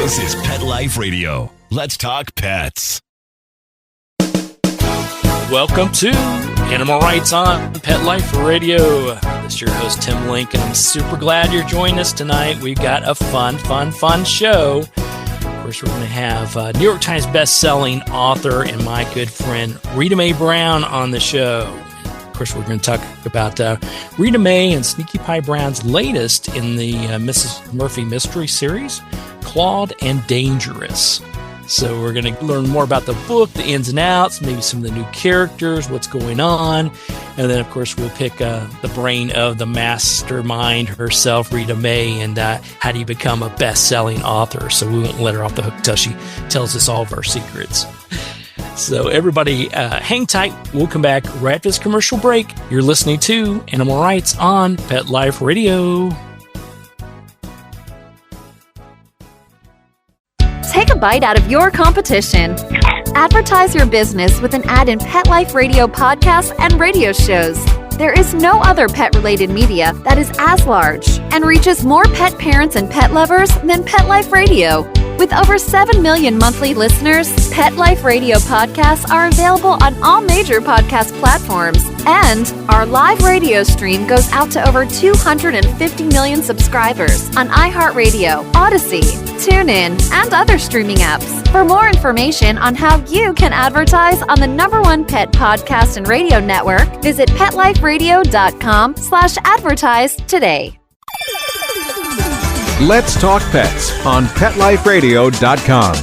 This is Pet Life Radio. Let's talk pets. Welcome to Animal Rights on Pet Life Radio. This is your host, Tim Link, and I'm super glad you're joining us tonight. We've got a fun show. Of course, we're going to have New York Times best-selling author and my good friend Rita Mae Brown on the show. Of course, we're going to talk about Rita Mae and Sneaky Pie Brown's latest in the Mrs. Murphy mystery series, Clawed and Dangerous. So we're going to learn more about the book, the ins and outs, maybe some of the new characters, what's going on. And then, of course, we'll pick the brain of the mastermind herself, Rita Mae, and how do you become a best-selling author. So we won't let her off the hook until she tells us all of our secrets. So everybody, hang tight. We'll come back right after this commercial break. You're listening to Animal Rights on Pet Life Radio. Take a bite out of your competition. Advertise your business with an ad in Pet Life Radio podcasts and radio shows. There is no other pet-related media that is as large and reaches more pet parents and pet lovers than Pet Life Radio. With over 7 million monthly listeners, Pet Life Radio podcasts are available on all major podcast platforms. And our live radio stream goes out to over 250 million subscribers on iHeartRadio, Odyssey, TuneIn, and other streaming apps. For more information on how you can advertise on the #1 pet podcast and radio network, visit PetLifeRadio.com/advertise today. Let's Talk Pets on PetLifeRadio.com.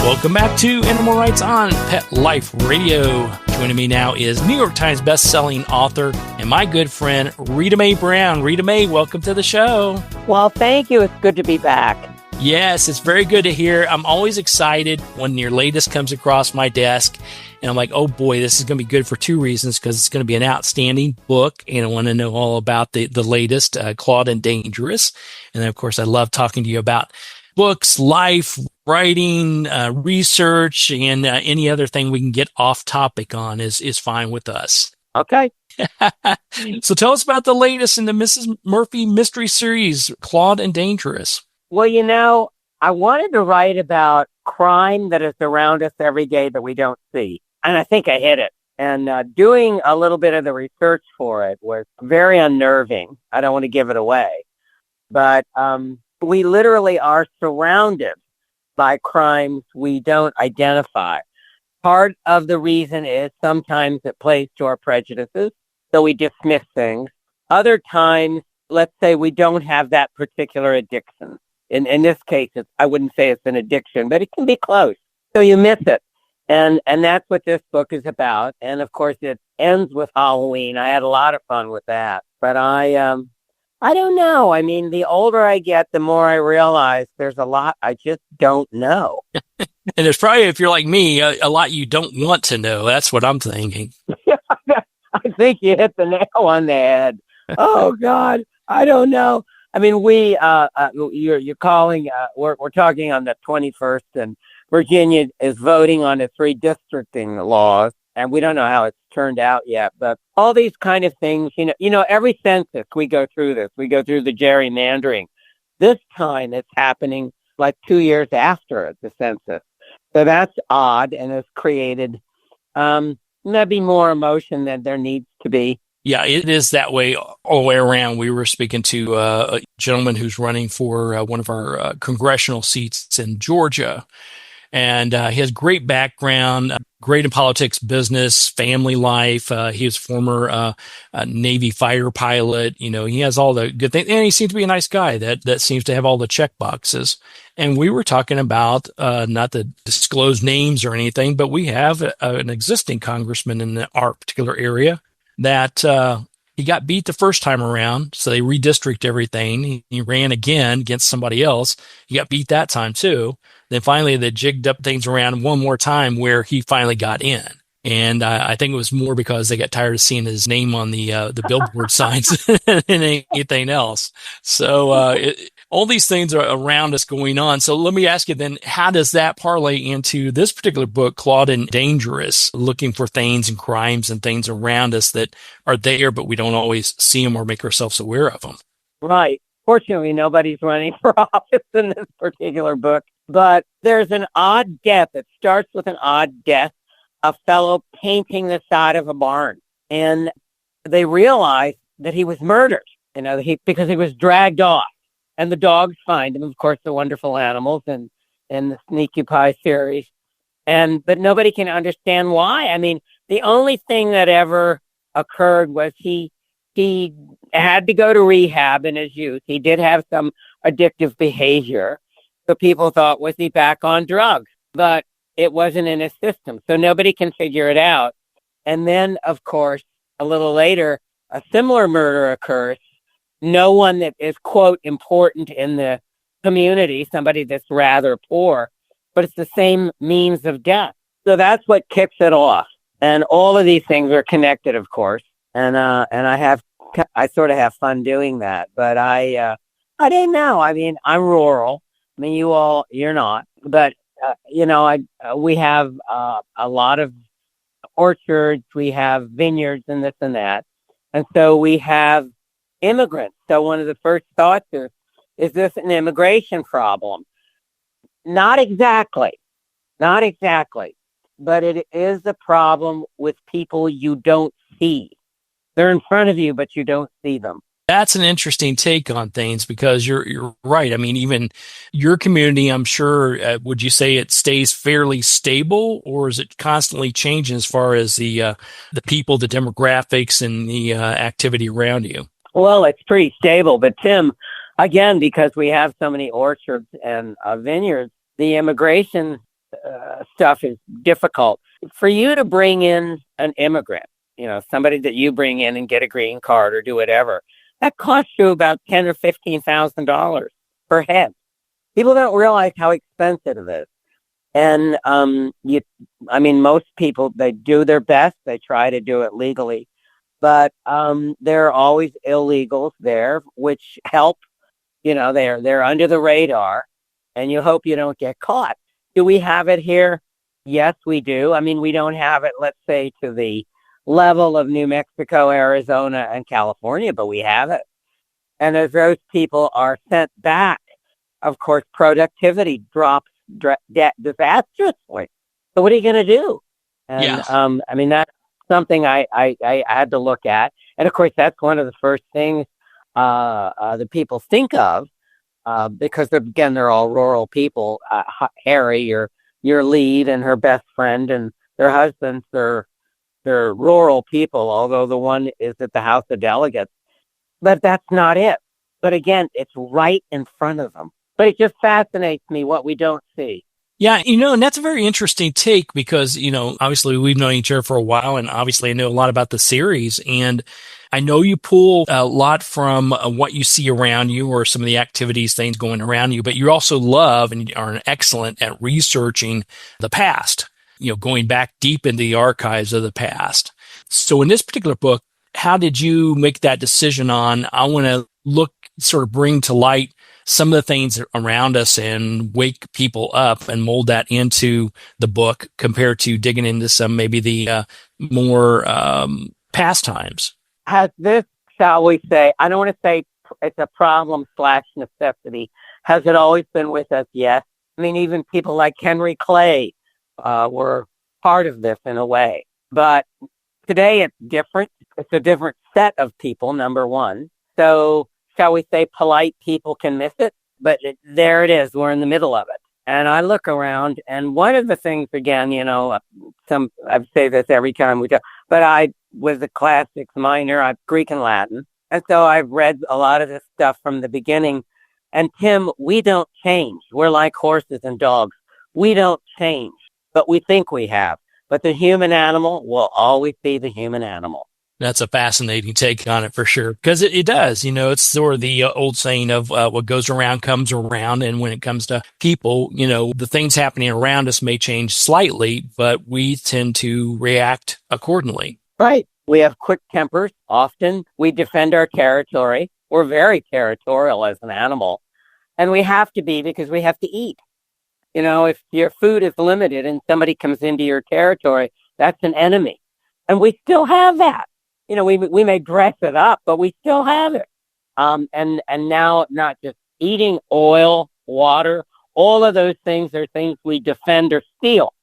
Welcome back to Animal Rights on Pet Life Radio. Joining me now is New York Times best-selling author and my good friend Rita Mae Brown. Rita Mae, welcome to the show. Well, thank you. It's good to be back. Yes, it's very good to hear. I'm always excited when your latest comes across my desk. And I'm like, oh boy, this is going to be good for two reasons, because it's going to be an outstanding book. And I want to know all about the latest, Clawed and Dangerous. And then, of course, I love talking to you about books, life, writing, research, and any other thing we can get off topic on is fine with us. Okay. So tell us about the latest in the Mrs. Murphy mystery series, Clawed and Dangerous. Well, I wanted to write about crime that is around us every day that we don't see. And I think I hit it. And doing a little bit of the research for it was very unnerving. I don't want to give it away. But we literally are surrounded by crimes we don't identify. Part of the reason is sometimes it plays to our prejudices, so we dismiss things. Other times, let's say we don't have that particular addiction. In this case, I wouldn't say it's an addiction, but it can be close. So you miss it. And that's what this book is about. And of course, it ends with Halloween. I had a lot of fun with that. But I don't know. I mean, the older I get, the more I realize there's a lot I just don't know. And there's probably, if you're like me, a lot you don't want to know. That's what I'm thinking. I think you hit the nail on the head. Oh, God. I don't know. I mean, you're calling, we're talking on the 21st, and Virginia is voting on the 3 districting laws, and we don't know how it's turned out yet, but all these kind of things, every census we go through this. We go through the gerrymandering. This time it's happening like 2 years after the census. So that's odd, and it's created maybe more emotion than there needs to be. Yeah, it is that way all the way around. We were speaking to a gentleman who's running for one of our congressional seats in Georgia. And he has great background, great in politics, business, family life. He was former Navy fighter pilot. He has all the good things. And he seems to be a nice guy that seems to have all the check boxes. And we were talking about, not to disclose names or anything, but we have an existing congressman in our particular area that he got beat the first time around, so they redistricted everything. He ran again against somebody else. He got beat that time too. Then finally they jigged up things around one more time where he finally got in. And I think it was more because they got tired of seeing his name on the billboard signs than anything else. So all these things are around us going on. So let me ask you then, how does that parlay into this particular book, Clawed and Dangerous, looking for things and crimes and things around us that are there, but we don't always see them or make ourselves aware of them? Right. Fortunately, nobody's running for office in this particular book, but there's an odd death. It starts with an odd death, a fellow painting the side of a barn. And they realize that he was murdered, because he was dragged off. And the dogs find him, of course, the wonderful animals in the Sneaky Pie series. But nobody can understand why. I mean, the only thing that ever occurred was he had to go to rehab in his youth. He did have some addictive behavior. So people thought, was he back on drugs? But it wasn't in his system. So nobody can figure it out. And then, of course, a little later, a similar murder occurs. No one that is, quote, important in the community, somebody that's rather poor, but it's the same means of death. So that's what kicks it off. And all of these things are connected, of course. And I sort of have fun doing that. But I didn't know. I mean, I'm rural. I mean, you're not. But, we have a lot of orchards. We have vineyards and this and that. And so we have immigrants. So one of the first thoughts is this an immigration problem? Not exactly, but it is a problem with people you don't see. They're in front of you, but you don't see them. That's an interesting take on things because you're right. I mean, even your community, I'm sure, would you say it stays fairly stable, or is it constantly changing as far as the people, the demographics, and the activity around you? Well, it's pretty stable. But Tim, again, because we have so many orchards and vineyards, the immigration stuff is difficult. For you to bring in an immigrant, somebody that you bring in and get a green card or do whatever, that costs you about $10,000 or $15,000 per head. People don't realize how expensive it is. And most people, they do their best. They try to do it legally, but there are always illegals there, which help. They're under the radar, and you hope you don't get caught. Do we have it here? Yes, we do. I mean, we don't have it, let's say, to the level of New Mexico, Arizona, and California, but we have it. And as those people are sent back, of course, productivity drops disastrously. So what are you going to do? And that's something I had to look at. And of course, that's one of the first things the people think of, because they're all rural people. Harry, your lead, and her best friend, and their husbands, they're rural people, although the one is at the House of Delegates. But that's not it. But again, it's right in front of them. But it just fascinates me what we don't see. Yeah, and that's a very interesting take because, obviously we've known each other for a while, and obviously I know a lot about the series, and I know you pull a lot from what you see around you or some of the activities, things going around you, but you also love and are excellent at researching the past, going back deep into the archives of the past. So in this particular book, how did you make that decision on, I want to sort of bring to light some of the things around us and wake people up and mold that into the book compared to digging into some, maybe the more pastimes? Has this, shall we say, I don't want to say it's a problem / necessity. Has it always been with us? Yes. I mean, even people like Henry Clay were part of this in a way. But today it's different. It's a different set of people, number one. So, shall we say, polite people can miss it, but there it is. We're in the middle of it. And I look around, and one of the things, again, I say this every time we talk, but I was a classics minor. I'm Greek and Latin. And so I've read a lot of this stuff from the beginning. And Tim, we don't change. We're like horses and dogs. We don't change, but we think we have. But the human animal will always be the human animal. That's a fascinating take on it for sure, because it does. It's sort of the old saying of what goes around comes around. And when it comes to people, the things happening around us may change slightly, but we tend to react accordingly. Right. We have quick tempers. Often we defend our territory. We're very territorial as an animal. And we have to be, because we have to eat. If your food is limited and somebody comes into your territory, that's an enemy. And we still have that. We may dress it up, but we still have it. And now not just eating, oil, water, all of those things are things we defend or steal,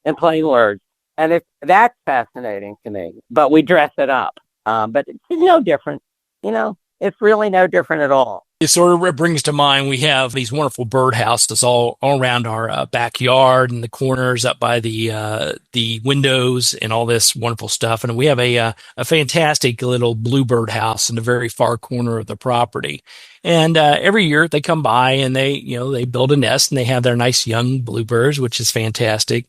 in plain words. And that's fascinating to me, but we dress it up. But it's no different. It's really no different at all. It sort of brings to mind, we have these wonderful birdhouses all around our backyard and the corners up by the windows and all this wonderful stuff. And we have a fantastic little bluebird house in the very far corner of the property. And every year they come by and they build a nest and they have their nice young bluebirds, which is fantastic.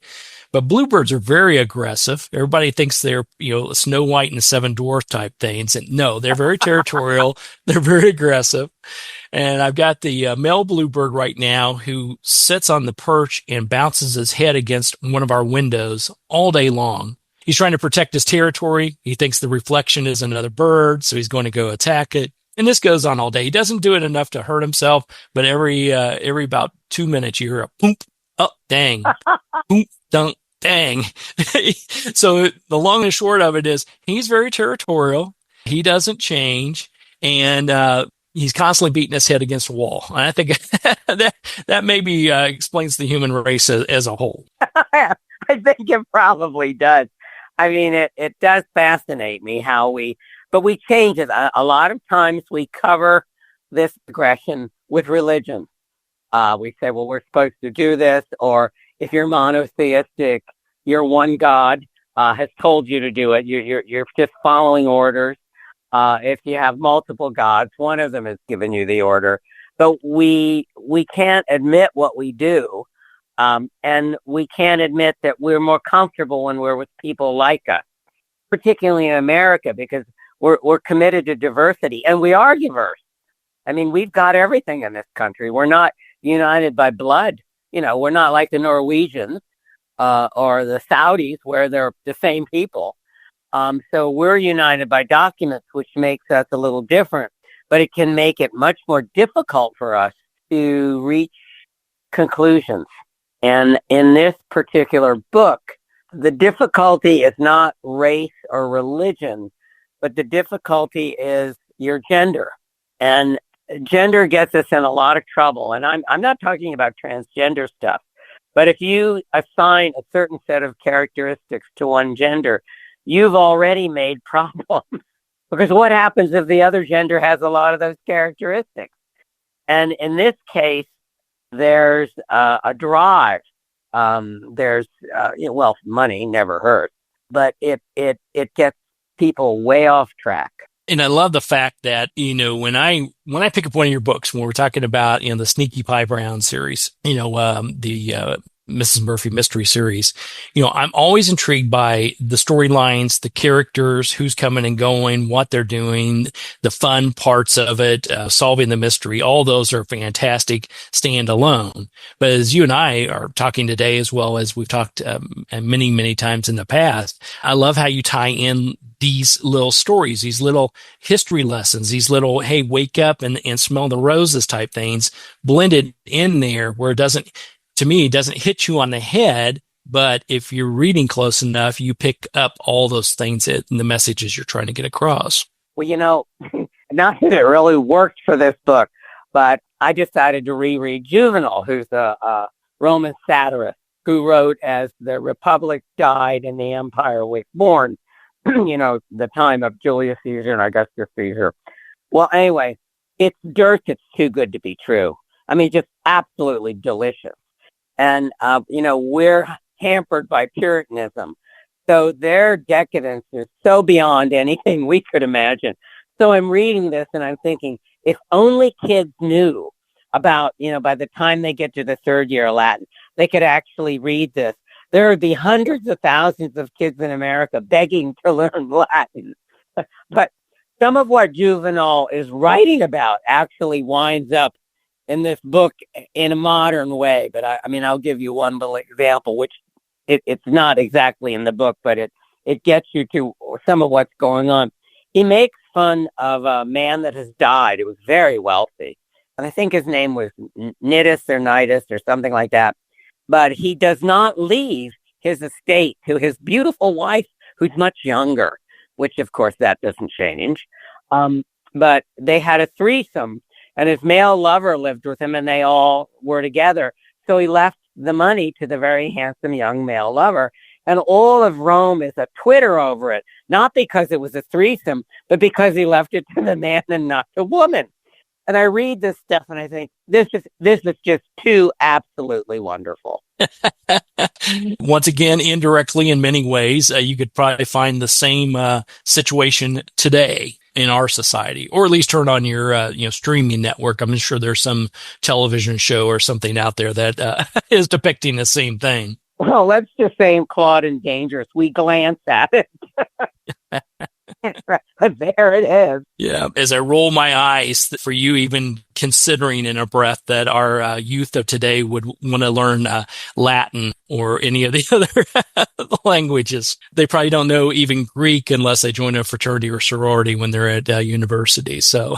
But bluebirds are very aggressive. Everybody thinks they're, Snow White and the Seven Dwarfs type things. And no, they're very territorial. They're very aggressive. And I've got the male bluebird right now who sits on the perch and bounces his head against one of our windows all day long. He's trying to protect his territory. He thinks the reflection is another bird, so he's going to go attack it. And this goes on all day. He doesn't do it enough to hurt himself, but every about 2 minutes you hear a poop, oh, dang, poop, dunk, dang. So the long and short of it is he's very territorial. He doesn't change. And he's constantly beating his head against a wall. And I think that maybe explains the human race as a whole. I think it probably does. I mean, it does fascinate me but we change it. A lot of times we cover this aggression with religion. We say, well, we're supposed to do this, or if you're monotheistic, your one God has told you to do it. You're just following orders. If you have multiple gods, one of them has given you the order. But we can't admit what we do, and we can't admit that we're more comfortable when we're with people like us, particularly in America, because we're committed to diversity, and we are diverse. I mean, we've got everything in this country. We're not united by blood. We're not like the Norwegians or the Saudis, where they're the same people. So we're united by documents, which makes us a little different, but it can make it much more difficult for us to reach conclusions. And in this particular book, the difficulty is not race or religion, but the difficulty is your gender. And gender gets us in a lot of trouble. And I'm not talking about transgender stuff, but if you assign a certain set of characteristics to one gender, you've already made problems. Because what happens if the other gender has a lot of those characteristics? And in this case, there's a drive. There's money never hurts, but it gets people way off track. And I love the fact that, when I pick up one of your books, when we're talking about, the Sneaky Pie Brown series, the Mrs. Murphy mystery series, I'm always intrigued by the storylines, the characters, who's coming and going, what they're doing, the fun parts of it, solving the mystery. All those are fantastic standalone. But as you and I are talking today, as well as we've talked many, many times in the past, I love how you tie in these little stories, these little history lessons, these little, hey, wake up and smell the roses type things blended in there, where it doesn't hit you on the head, but if you're reading close enough, you pick up all those things and the messages you're trying to get across. Well, not that it really worked for this book, but I decided to reread Juvenal, who's a Roman satirist who wrote as the Republic died and the Empire was born, the time of Julius Caesar and Augustus Caesar. Well, anyway, it's dirt that's too good to be true. I mean, just absolutely delicious. And, we're hampered by Puritanism. So their decadence is so beyond anything we could imagine. So I'm reading this and I'm thinking, if only kids knew about, by the time they get to the third year of Latin, they could actually read this. There would be hundreds of thousands of kids in America begging to learn Latin. But some of what Juvenal is writing about actually winds up in this book in a modern way. But I'll give you one example, which it's not exactly in the book, but it gets you to some of what's going on. He makes fun of a man that has died. It was very wealthy. And I think his name was Nidus or Nidus or something like that. But he does not leave his estate to his beautiful wife, who's much younger, which of course that doesn't change. but they had a threesome, and his male lover lived with him, and they all were together. So he left the money to the very handsome young male lover. And all of Rome is a Twitter over it, not because it was a threesome, but because he left it to the man and not the woman. And I read this stuff and I think, this is just too absolutely wonderful. Once again, indirectly in many ways, you could probably find the same situation today in our society, or at least turn on your streaming network. I'm sure there's some television show or something out there that is depicting the same thing. Well, let's just say in Claude and Dangerous, we glance at it. But there it is. Yeah. As I roll my eyes for you, even considering in a breath that our youth of today would want to learn Latin or any of the other languages. They probably don't know even Greek unless they join a fraternity or sorority when they're at university. So,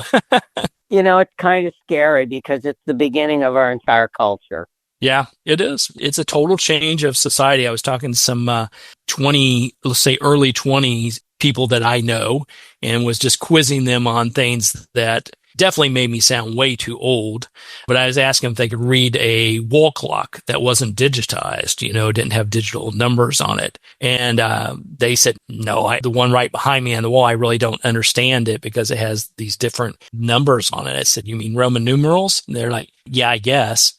it's kind of scary because it's the beginning of our entire culture. Yeah, it is. It's a total change of society. I was talking to some let's say early 20s people that I know, and was just quizzing them on things that definitely made me sound way too old. But I was asking if they could read a wall clock that wasn't digitized, didn't have digital numbers on it. And they said, no, the one right behind me on the wall, I really don't understand it because it has these different numbers on it. I said, you mean Roman numerals? And they're like, yeah, I guess.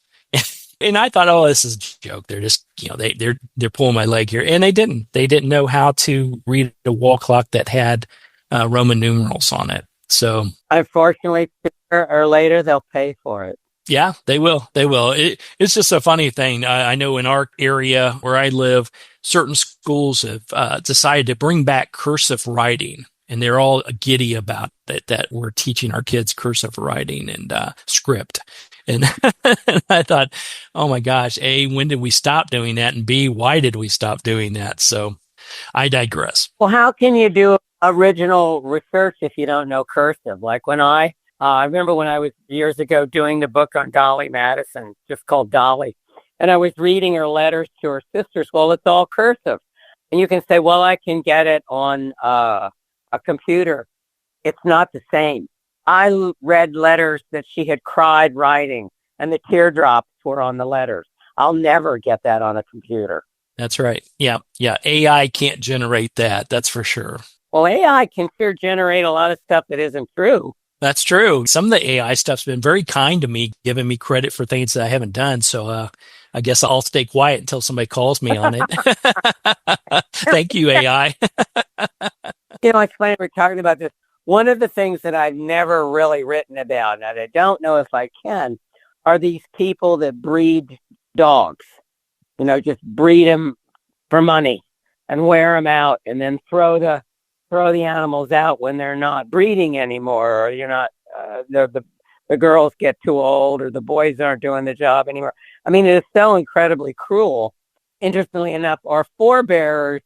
And I thought, oh, this is a joke. They're just, they're pulling my leg here. And they didn't know how to read a wall clock that had Roman numerals on it. So unfortunately, sooner or later, they'll pay for it. Yeah, they will. They will. It's just a funny thing. I know in our area where I live, certain schools have decided to bring back cursive writing. And they're all giddy about it, that we're teaching our kids cursive writing and script. And I thought, oh my gosh, A, when did we stop doing that? And B, why did we stop doing that? So I digress. Well, how can you do original research if you don't know cursive? Like when I remember when I was years ago doing the book on Dolly Madison, just called Dolly, and I was reading her letters to her sisters. Well, it's all cursive. And you can say, well, I can get it on a computer. It's not the same. I read letters that she had cried writing, and the teardrops were on the letters. I'll never get that on a computer. That's right. Yeah. AI can't generate that. That's for sure. Well, AI can sure generate a lot of stuff that isn't true. That's true. Some of the AI stuff's been very kind to me, giving me credit for things that I haven't done. So I guess I'll stay quiet until somebody calls me on it. Thank you, AI. It's funny we're talking about this. One of the things that I've never really written about, and I don't know if I can, are these people that breed dogs. Just breed them for money and wear them out, and then throw the animals out when they're not breeding anymore, or the girls get too old, or the boys aren't doing the job anymore. I mean, it is so incredibly cruel. Interestingly enough, our forebears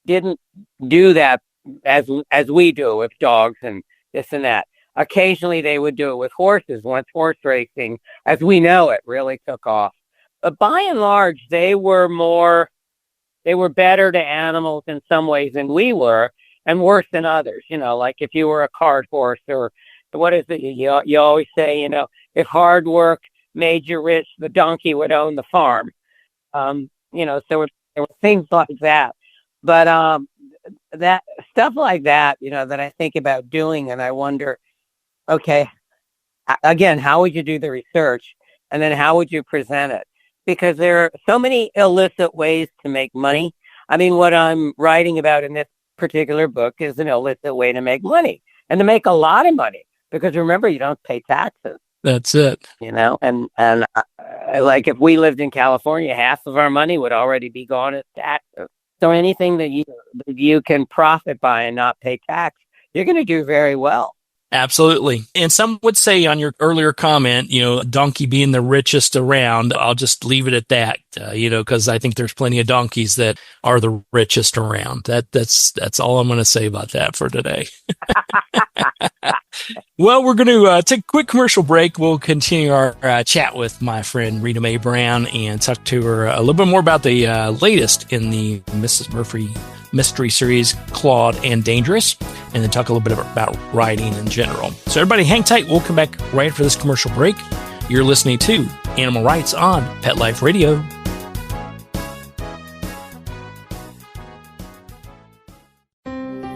didn't do that as we do with dogs and this and that. Occasionally they would do it with horses once horse racing, as we know it, really took off. But by and large, they were better to animals in some ways than we were, and worse than others. Like if you were a cart horse, or what is it? You always say, if hard work made you rich, the donkey would own the farm. So there were things like that. But that stuff like that, that I think about doing, and I wonder, okay, again, how would you do the research, and then how would you present it? Because there are so many illicit ways to make money. I mean, what I'm writing about in this particular book is an illicit way to make money, and to make a lot of money, because remember, you don't pay taxes. That's it. And like if we lived in California, half of our money would already be gone as taxes. So anything that you can profit by and not pay tax, you're going to do very well. Absolutely. And some would say on your earlier comment, donkey being the richest around, I'll just leave it at that, because I think there's plenty of donkeys that are the richest around. That's all I'm going to say about that for today. Well, we're going to take a quick commercial break. We'll continue our chat with my friend Rita Mae Brown and talk to her a little bit more about the latest in the Mrs. Murphy mystery series, Claude and Dangerous, and then talk a little bit about writing in general. So everybody hang tight. We'll come back right after this commercial break. You're listening to Animal Rights on Pet Life Radio.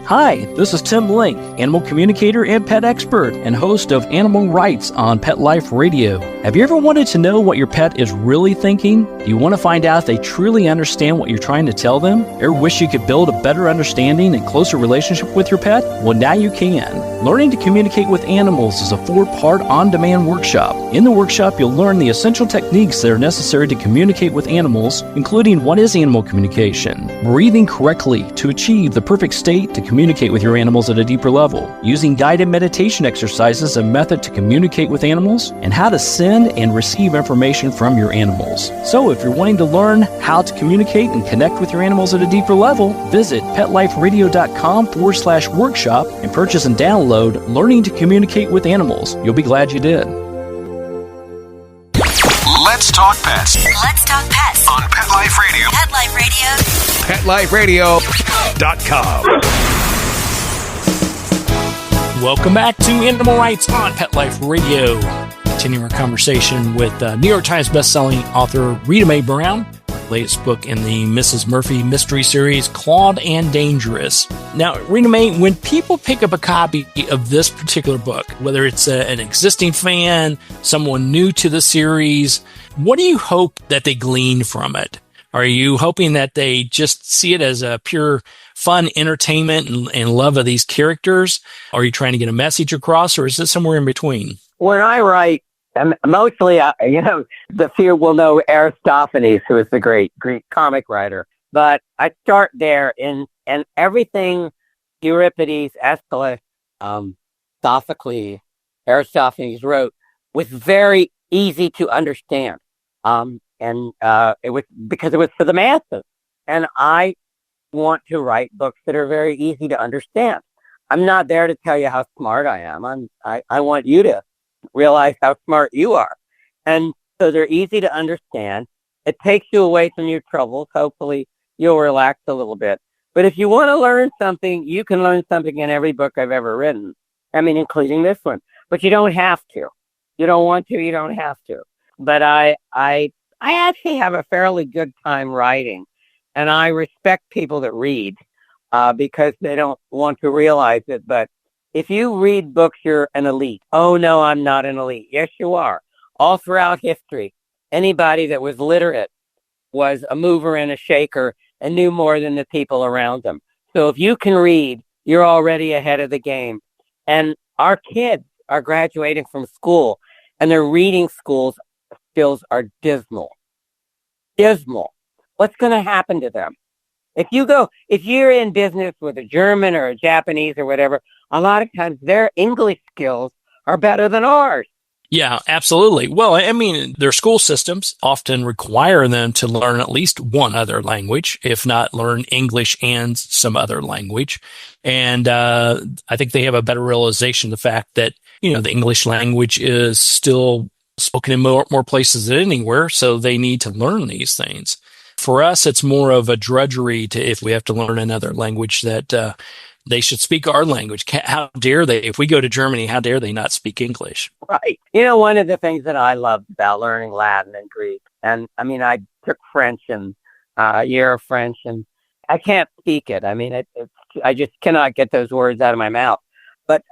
Hi, this is Tim Link, animal communicator and pet expert and host of Animal Rights on Pet Life Radio. Have you ever wanted to know what your pet is really thinking? Do you want to find out if they truly understand what you're trying to tell them? Or wish you could build a better understanding and closer relationship with your pet? Well, now you can. Learning to Communicate with Animals is a 4-part on-demand workshop. In the workshop, you'll learn the essential techniques that are necessary to communicate with animals, including what is animal communication, breathing correctly to achieve the perfect state to communicate with your animals at a deeper level, using guided meditation exercises, a method to communicate with animals, and how to send and receive information from your animals. So if you're wanting to learn how to communicate and connect with your animals at a deeper level, visit PetLifeRadio.com/workshop and purchase and download Learning to Communicate with Animals. You'll be glad you did. Let's talk pets. Let's talk pets On Pet Life Radio. Pet Life Radio. PetLifeRadio.com. Welcome back to Animal Rights on Pet Life Radio. Continuing our conversation with New York Times bestselling author Rita Mae Brown, latest book in the Mrs. Murphy mystery series, Claude and Dangerous. Now, Rita Mae, when people pick up a copy of this particular book, whether it's an existing fan, someone new to the series, what do you hope that they glean from it? Are you hoping that they just see it as a pure fun entertainment and love of these characters? Are you trying to get a message across, or is this somewhere in between? When I write, mostly, the few will know Aristophanes, who is the great Greek comic writer. But I start there, and everything Euripides, Aeschylus, Sophocles, Aristophanes wrote was very easy to understand. It was because it was for the masses. And I want to write books that are very easy to understand. I'm not there to tell you how smart I am. I want you to realize how smart you are. And so they're easy to understand. It takes you away from your troubles. Hopefully you'll relax a little bit. But if you want to learn something, you can learn something in every book I've ever written. Including this one. But you don't have to. You don't want to, you don't have to. But I actually have a fairly good time writing. And I respect people that read because they don't want to realize it. But if you read books, you're an elite. Oh, no, I'm not an elite. Yes, you are. All throughout history, anybody that was literate was a mover and a shaker and knew more than the people around them. So if you can read, you're already ahead of the game. And our kids are graduating from school, and their reading skills are dismal. Dismal. What's going to happen to them? If you're in business with a German or a Japanese or whatever, a lot of times their English skills are better than ours. Yeah, absolutely. Well, their school systems often require them to learn at least one other language, if not learn English and some other language. And I think they have a better realization of the fact that, the English language is still spoken in more places than anywhere, so they need to learn these things. For us, it's more of a drudgery if we have to learn another language that they should speak our language. How dare they? If we go to Germany, how dare they not speak English? Right. One of the things that I loved about learning Latin and Greek, and I took French and a year of French, and I can't speak it. I just cannot get those words out of my mouth. But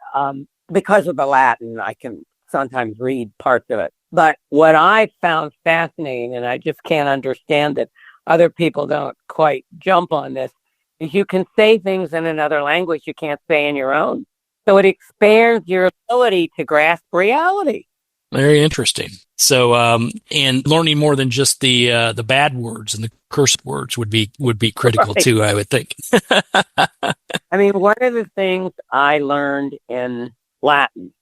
because of the Latin, I can sometimes read parts of it. But what I found fascinating, and I just can't understand it, other people don't quite jump on this, is you can say things in another language you can't say in your own. So it expands your ability to grasp reality. Very interesting. So, and learning more than just the bad words and the curse words would be critical Right. too, I would think. One of the things I learned in Latin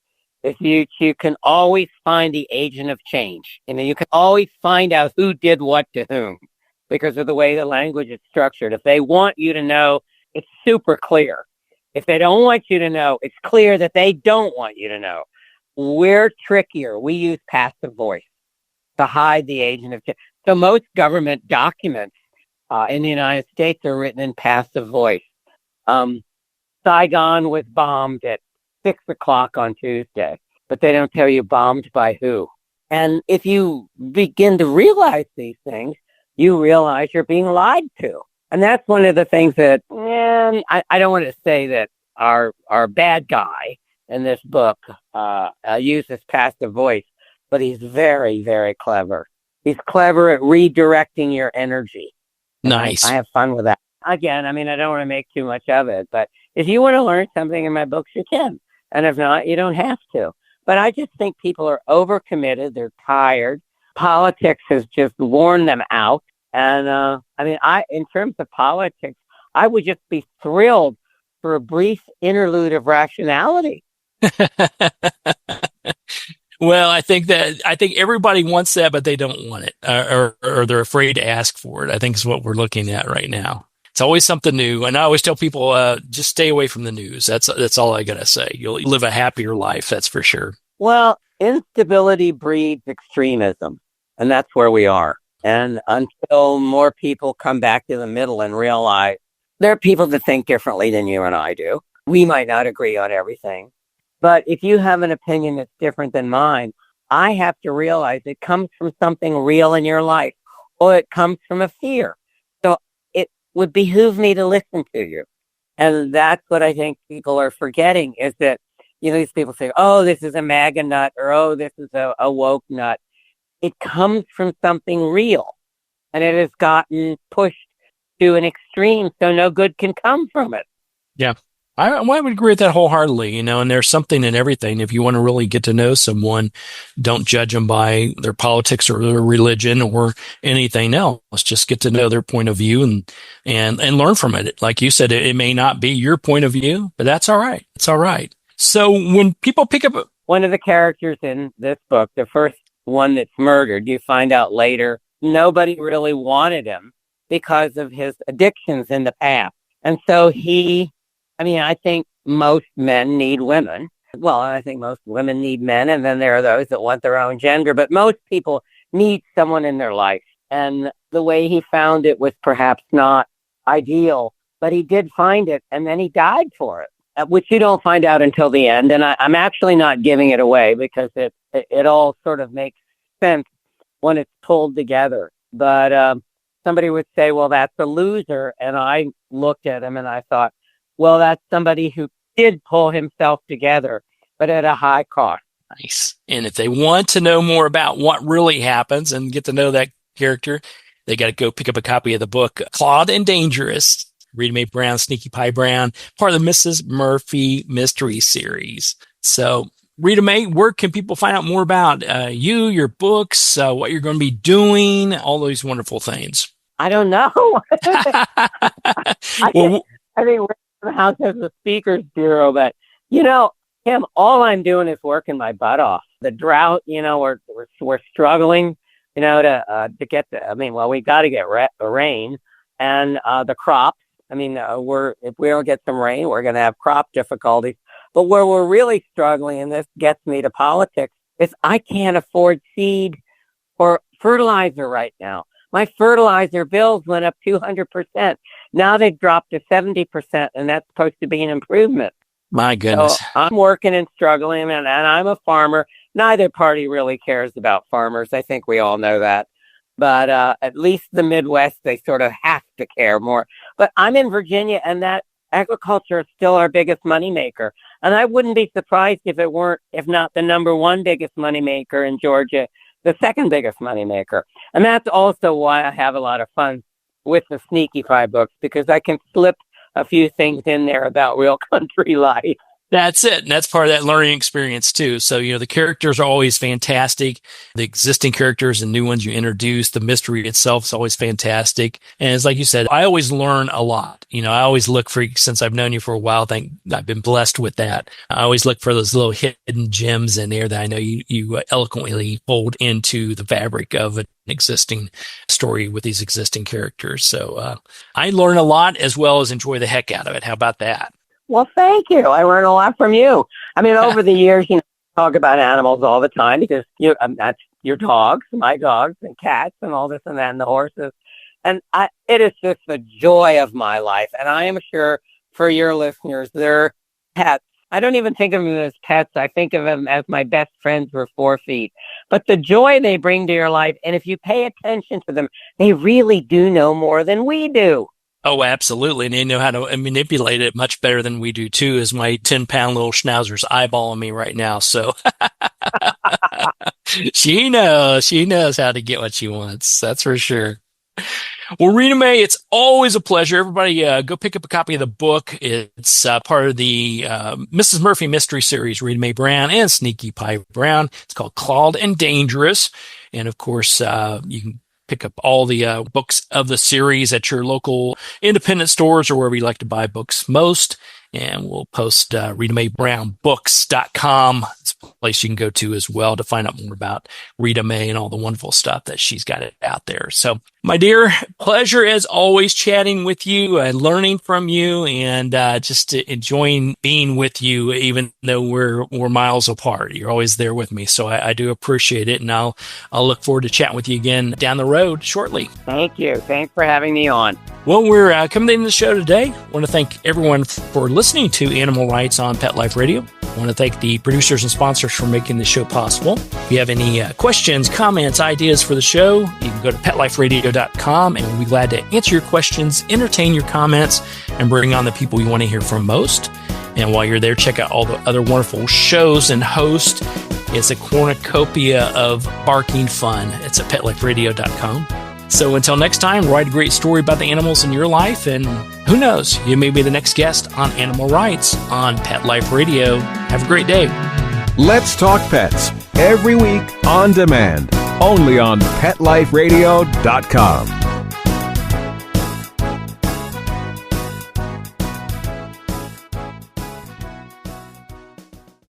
is you can always find the agent of change. You can always find out who did what to whom because of the way the language is structured. If they want you to know, it's super clear. If they don't want you to know, it's clear that they don't want you to know. We're trickier. We use passive voice to hide the agent of change. So most government documents in the United States are written in passive voice. Saigon was bombed at 6 o'clock on Tuesday, but they don't tell you bombed by who. And if you begin to realize these things, you realize you're being lied to. And that's one of the things that, I don't want to say that our bad guy in this book uses passive voice, but he's very, very clever. He's clever at redirecting your energy. Nice. I have fun with that. Again, I don't want to make too much of it, but if you want to learn something in my books, you can. And if not, you don't have to. But I just think people are overcommitted. They're tired. Politics has just worn them out. And in terms of politics, I would just be thrilled for a brief interlude of rationality. Well, I think everybody wants that, but they don't want it, or they're afraid to ask for it. I think is what we're looking at right now. It's always something new, and I always tell people, just stay away from the news. That's all I gotta say. You'll live a happier life, that's for sure. Well, instability breeds extremism, and that's where we are. And until more people come back to the middle and realize there are people that think differently than you and I do, we might not agree on everything. But if you have an opinion that's different than mine, I have to realize it comes from something real in your life, or it comes from a fear. So it would behoove me to listen to you. And that's what I think people are forgetting is that, these people say, oh, this is a MAGA nut, or oh, this is a woke nut. It comes from something real, and it has gotten pushed to an extreme, so no good can come from it. Yeah. I would agree with that wholeheartedly, and there's something in everything. If you want to really get to know someone, don't judge them by their politics or their religion or anything else. Just get to know their point of view and learn from it. Like you said, it may not be your point of view, but that's all right. It's all right. So when people pick up one of the characters in this book, the first one that's murdered, you find out later, nobody really wanted him because of his addictions in the past. And so I think most men need women. Well, I think most women need men, and then there are those that want their own gender. But most people need someone in their life. And the way he found it was perhaps not ideal, but he did find it, and then he died for it, which you don't find out until the end. And I'm actually not giving it away because it all sort of makes sense when it's pulled together. But somebody would say, well, that's a loser. And I looked at him and I thought, well, that's somebody who did pull himself together, but at a high cost. Nice. And if they want to know more about what really happens and get to know that character, they got to go pick up a copy of the book, Claude and Dangerous, Rita Mae Brown, Sneaky Pie Brown, part of the Mrs. Murphy Mystery Series. So, Rita Mae, where can people find out more about you, your books, what you're going to be doing, all those wonderful things? I don't know. I think the house has a speakers bureau, but Kim, all I'm doing is working my butt off. The drought, we're struggling, to get we got to get rain, and the crops. If we don't get some rain, we're going to have crop difficulties. But where we're really struggling, and this gets me to politics, is I can't afford seed or fertilizer right now. My fertilizer bills went up 200%. Now they've dropped to 70%, and that's supposed to be an improvement. My goodness. So I'm working and struggling, and I'm a farmer. Neither party really cares about farmers. I think we all know that. But at least the Midwest, they sort of have to care more. But I'm in Virginia, and that agriculture is still our biggest moneymaker. And I wouldn't be surprised if not the number one biggest moneymaker in Georgia, the second biggest moneymaker. And that's also why I have a lot of fun with the Sneaky Pie books, because I can slip a few things in there about real country life. That's it. And that's part of that learning experience too. So, the characters are always fantastic. The existing characters and new ones you introduce, the mystery itself is always fantastic. And it's like you said, I always learn a lot. I always look for, since I've known you for a while, I've been blessed with that. I always look for those little hidden gems in there that I know you eloquently fold into the fabric of an existing story with these existing characters. So, I learn a lot as well as enjoy the heck out of it. How about that? Well, thank you. I learned a lot from you. Over the years, talk about animals all the time because that's your dogs, my dogs, and cats, and all this and that, and the horses. And it is just the joy of my life. And I am sure for your listeners, they're pets. I don't even think of them as pets. I think of them as my best friends with 4 feet. But the joy they bring to your life, and if you pay attention to them, they really do know more than we do. Oh, absolutely. And they know how to manipulate it much better than we do, too, as my 10-pound little schnauzer's eyeballing me right now. So she knows how to get what she wants. That's for sure. Well, Rita Mae, it's always a pleasure. Everybody go pick up a copy of the book. It's part of the Mrs. Murphy Mystery Series, Rita Mae Brown and Sneaky Pie Brown. It's called Clawed and Dangerous. And, of course, you can pick up all the books of the series at your local independent stores or wherever you like to buy books most. And we'll post RitaMaeBrownBooks.com. It's a place you can go to as well to find out more about Rita Mae and all the wonderful stuff that she's got out there. So, my dear, pleasure as always chatting with you and learning from you and just enjoying being with you, even though we're miles apart. You're always there with me. So I do appreciate it. And I'll look forward to chatting with you again down the road shortly. Thank you. Thanks for having me on. Well, we're coming to the end of the show today. I want to thank everyone for listening to Animal Rights on Pet Life Radio. I want to thank the producers and sponsors for making the show possible. If you have any questions, comments, ideas for the show, you can go to PetLifeRadio.com and we'll be glad to answer your questions, entertain your comments, and bring on the people you want to hear from most. And while you're there, check out all the other wonderful shows and hosts. It's a cornucopia of barking fun. It's at PetLifeRadio.com. So until next time, write a great story about the animals in your life, and who knows, you may be the next guest on Animal Rights on Pet Life Radio. Have a great day. Let's Talk Pets, every week on demand, only on PetLifeRadio.com.